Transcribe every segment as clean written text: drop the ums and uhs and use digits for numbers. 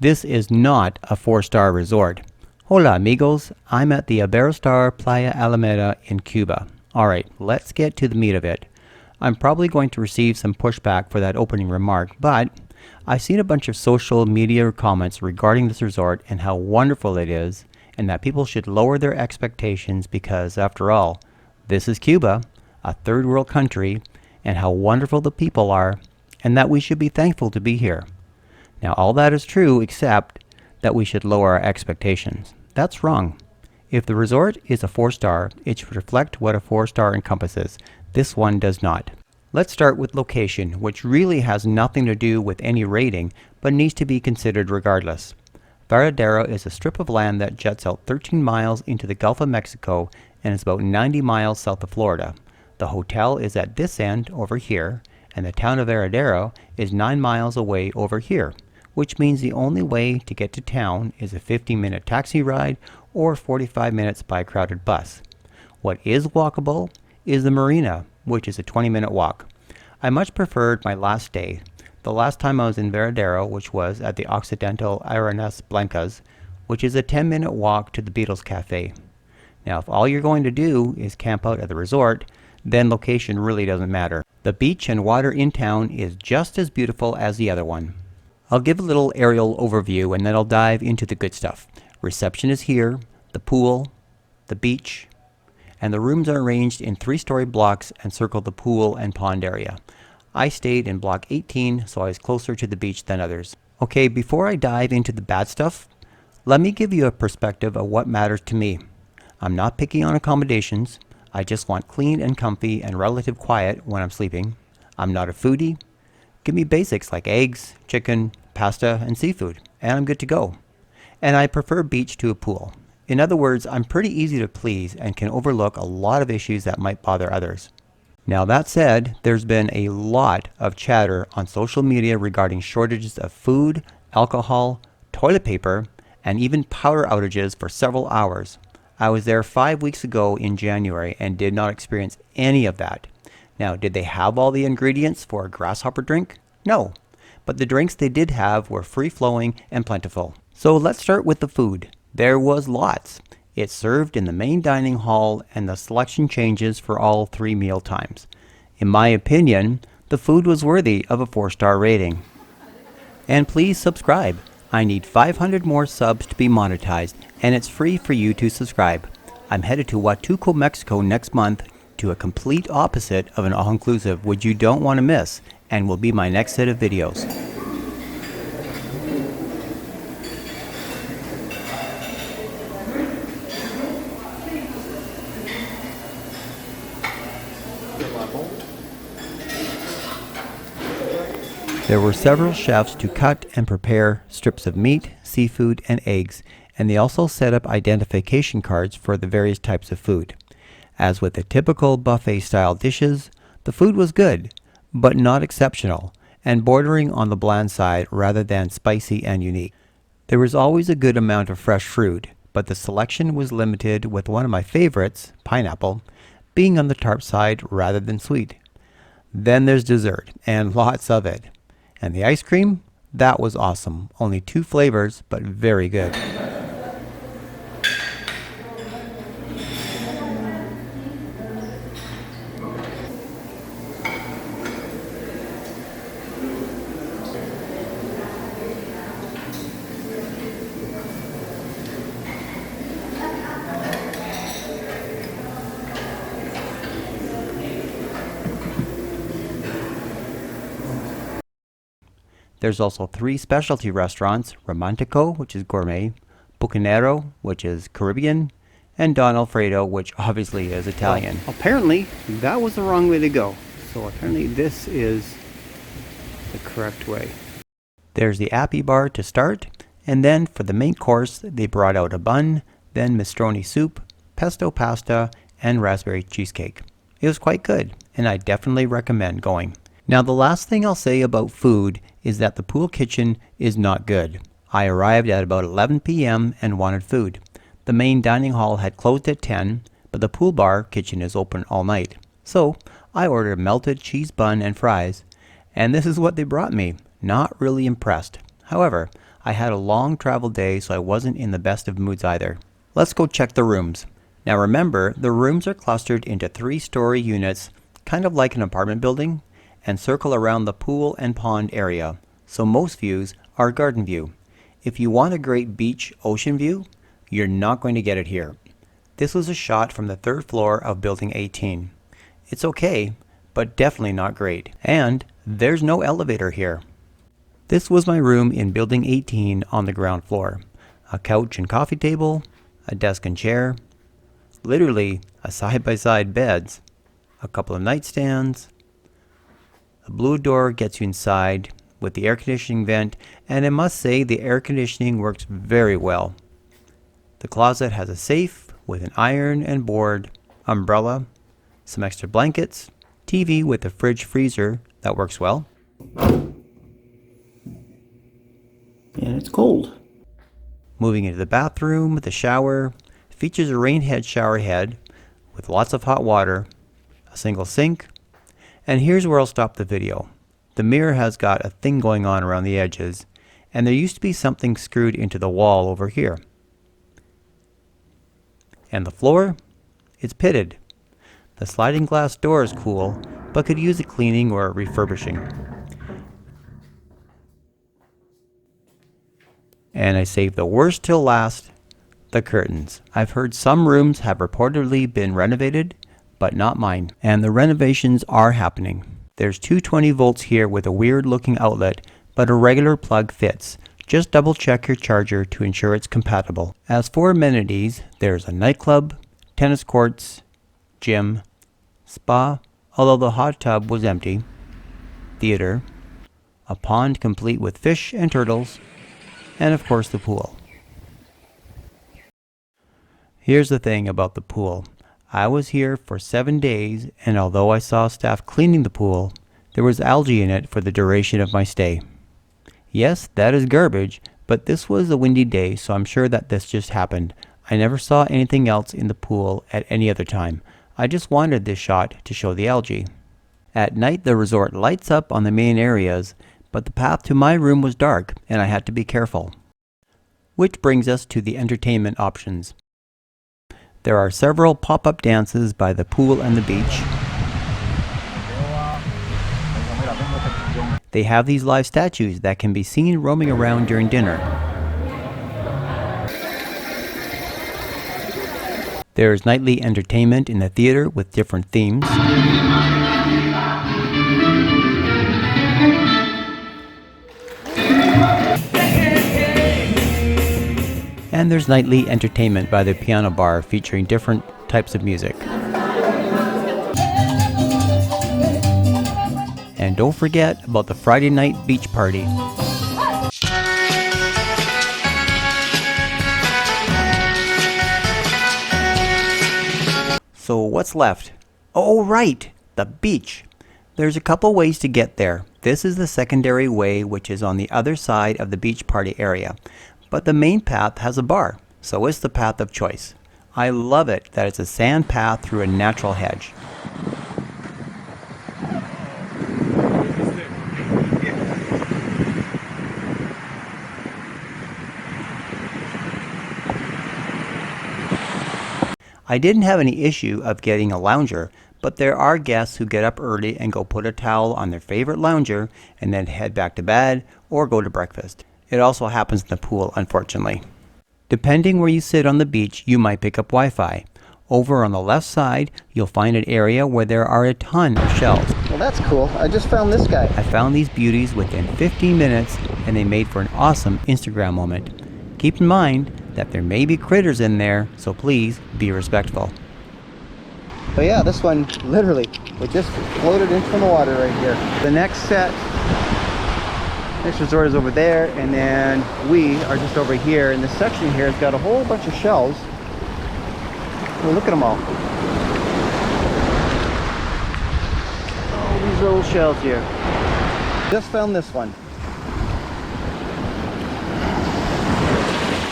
This is not a 4-star resort. Hola amigos, I'm at the Iberostar Playa Alameda in Cuba. Alright, let's get to the meat of it. I'm probably going to receive some pushback for that opening remark, but I've seen a bunch of social media comments regarding this resort and how wonderful it is, and that people should lower their expectations because, after all, this is Cuba, a third world country, and how wonderful the people are, and that we should be thankful to be here. Now, all that is true, except that we should lower our expectations. That's wrong. If the resort is a 4-star, it should reflect what a 4-star encompasses. This one does not. Let's start with location, which really has nothing to do with any rating, but needs to be considered regardless. Varadero is a strip of land that juts out 13 miles into the Gulf of Mexico and is about 90 miles south of Florida. The hotel is at this end over here, and the town of Varadero is 9 miles away over here, which means the only way to get to town is a 15-minute taxi ride or 45 minutes by a crowded bus. What is walkable is the marina, which is a 20-minute walk. I much preferred my last stay. The last time I was in Varadero, which was at the Occidental Arenas Blancas, which is a 10-minute walk to the Beatles Cafe. Now, if all you're going to do is camp out at the resort, then location really doesn't matter. The beach and water in town is just as beautiful as the other one. I'll give a little aerial overview and then I'll dive into the good stuff. Reception is here, the pool, the beach, and the rooms are arranged in 3-story blocks and circle the pool and pond area. I stayed in block 18, so I was closer to the beach than others. Okay, before I dive into the bad stuff, let me give you a perspective of what matters to me. I'm not picky on accommodations. I just want clean and comfy and relative quiet when I'm sleeping. I'm not a foodie. Give me basics like eggs, chicken, pasta, and seafood, and I'm good to go. And I prefer beach to a pool. In other words, I'm pretty easy to please and can overlook a lot of issues that might bother others. Now that said, there's been a lot of chatter on social media regarding shortages of food, alcohol, toilet paper, and even power outages for several hours. I was there 5 weeks ago in January and did not experience any of that. Now, did they have all the ingredients for a grasshopper drink? No, but the drinks they did have were free-flowing and plentiful. So let's start with the food. There was lots. It's served in the main dining hall and the selection changes for all 3 meal times. In my opinion, the food was worthy of a 4-star rating. And please subscribe. I need 500 more subs to be monetized, and it's free for you to subscribe. I'm headed to Huatuco, Mexico next month to a complete opposite of an all-inclusive which you don't want to miss, and will be my next set of videos. There were several chefs to cut and prepare strips of meat, seafood, and eggs, and they also set up identification cards for the various types of food. As with the typical buffet-style dishes, the food was good, but not exceptional, and bordering on the bland side rather than spicy and unique. There was always a good amount of fresh fruit, but the selection was limited, with one of my favorites, pineapple, being on the tart side rather than sweet. Then there's dessert, and lots of it. And the ice cream? That was awesome. Only 2 flavors, but very good. There's also 3 specialty restaurants, Romantico, which is gourmet, Bucanero, which is Caribbean, and Don Alfredo, which obviously is Italian. Well, apparently, that was the wrong way to go. So apparently this is the correct way. There's the appy bar to start, and then for the main course, they brought out a bun, then minestrone soup, pesto pasta, and raspberry cheesecake. It was quite good, and I definitely recommend going. Now, the last thing I'll say about food is that the pool kitchen is not good. I arrived at about 11 p.m. and wanted food. The main dining hall had closed at 10, but the pool bar kitchen is open all night. So I ordered a melted cheese bun and fries, and this is what they brought me. Not really impressed. However, I had a long travel day, so I wasn't in the best of moods either. Let's go check the rooms. Now remember, the rooms are clustered into 3-story units, kind of like an apartment building, and circle around the pool and pond area, so most views are garden view. If you want a great beach ocean view, you're not going to get it here. This was a shot from the 3rd floor of Building 18. It's okay, but definitely not great. And there's no elevator here. This was my room in Building 18 on the ground floor. A couch and coffee table, a desk and chair, literally a side-by-side beds, a couple of nightstands. A blue door gets you inside with the air conditioning vent, and I must say the air conditioning works very well. The closet has a safe with an iron and board, umbrella, some extra blankets, TV with a fridge freezer that works well. And it's cold. Moving into the bathroom, the shower features a rain head shower head with lots of hot water, a single sink, and here's where I'll stop the video. The mirror has got a thing going on around the edges, and there used to be something screwed into the wall over here. And the floor? It's pitted. The sliding glass door is cool, but could use a cleaning or a refurbishing. And I saved the worst till last, the curtains. I've heard some rooms have reportedly been renovated, but not mine. And the renovations are happening. There's 220 volts here with a weird looking outlet, but a regular plug fits. Just double check your charger to ensure it's compatible. As for amenities, there's a nightclub, tennis courts, gym, spa, although the hot tub was empty, theater, a pond complete with fish and turtles, and of course the pool. Here's the thing about the pool. I was here for 7 days, and although I saw staff cleaning the pool, there was algae in it for the duration of my stay. Yes, that is garbage, but this was a windy day, so I'm sure that this just happened. I never saw anything else in the pool at any other time. I just wanted this shot to show the algae. At night, the resort lights up on the main areas, but the path to my room was dark, and I had to be careful. Which brings us to the entertainment options. There are several pop-up dances by the pool and the beach. They have these live statues that can be seen roaming around during dinner. There is nightly entertainment in the theater with different themes. And there's nightly entertainment by the piano bar featuring different types of music. And don't forget about the Friday night beach party. So what's left? Oh right, the beach. There's a couple ways to get there. This is the secondary way, which is on the other side of the beach party area. But the main path has a bar, so it's the path of choice. I love it that it's a sand path through a natural hedge. I didn't have any issue of getting a lounger, but there are guests who get up early and go put a towel on their favorite lounger and then head back to bed or go to breakfast. It also happens in the pool, unfortunately. Depending where you sit on the beach, you might pick up Wi-Fi. Over on the left side, you'll find an area where there are a ton of shells. Well, that's cool. I just found this guy. I found these beauties within 15 minutes, and they made for an awesome Instagram moment. Keep in mind that there may be critters in there, so please be respectful. But yeah, this one literally, it just floated in from the water right here. The next resort is over there, and then we are just over here. And this section here has got a whole bunch of shells. Well, look at them all. Oh, these little shells here. Just found this one.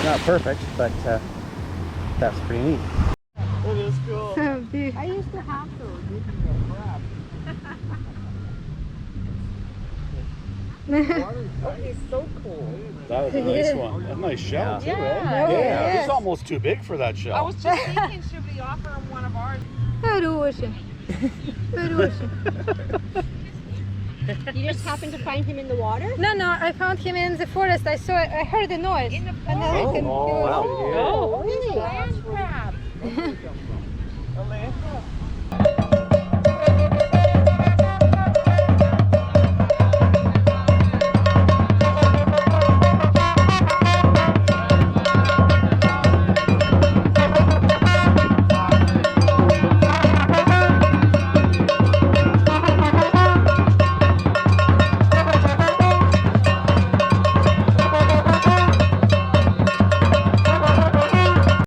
Not perfect, but that's pretty neat. It is cool. I used to have those. Water is so cool. That was a nice one. A nice shell, too, eh? Oh, Yeah, yes. he's almost too big for that shell. I was just thinking, should we offer him one of ours? Хороший. Хороший. You just happened to find him in the water? No, no, I found him in the forest. I heard the noise. In the And I looked and he was, wow. Oh, really? Land crab. A land crab.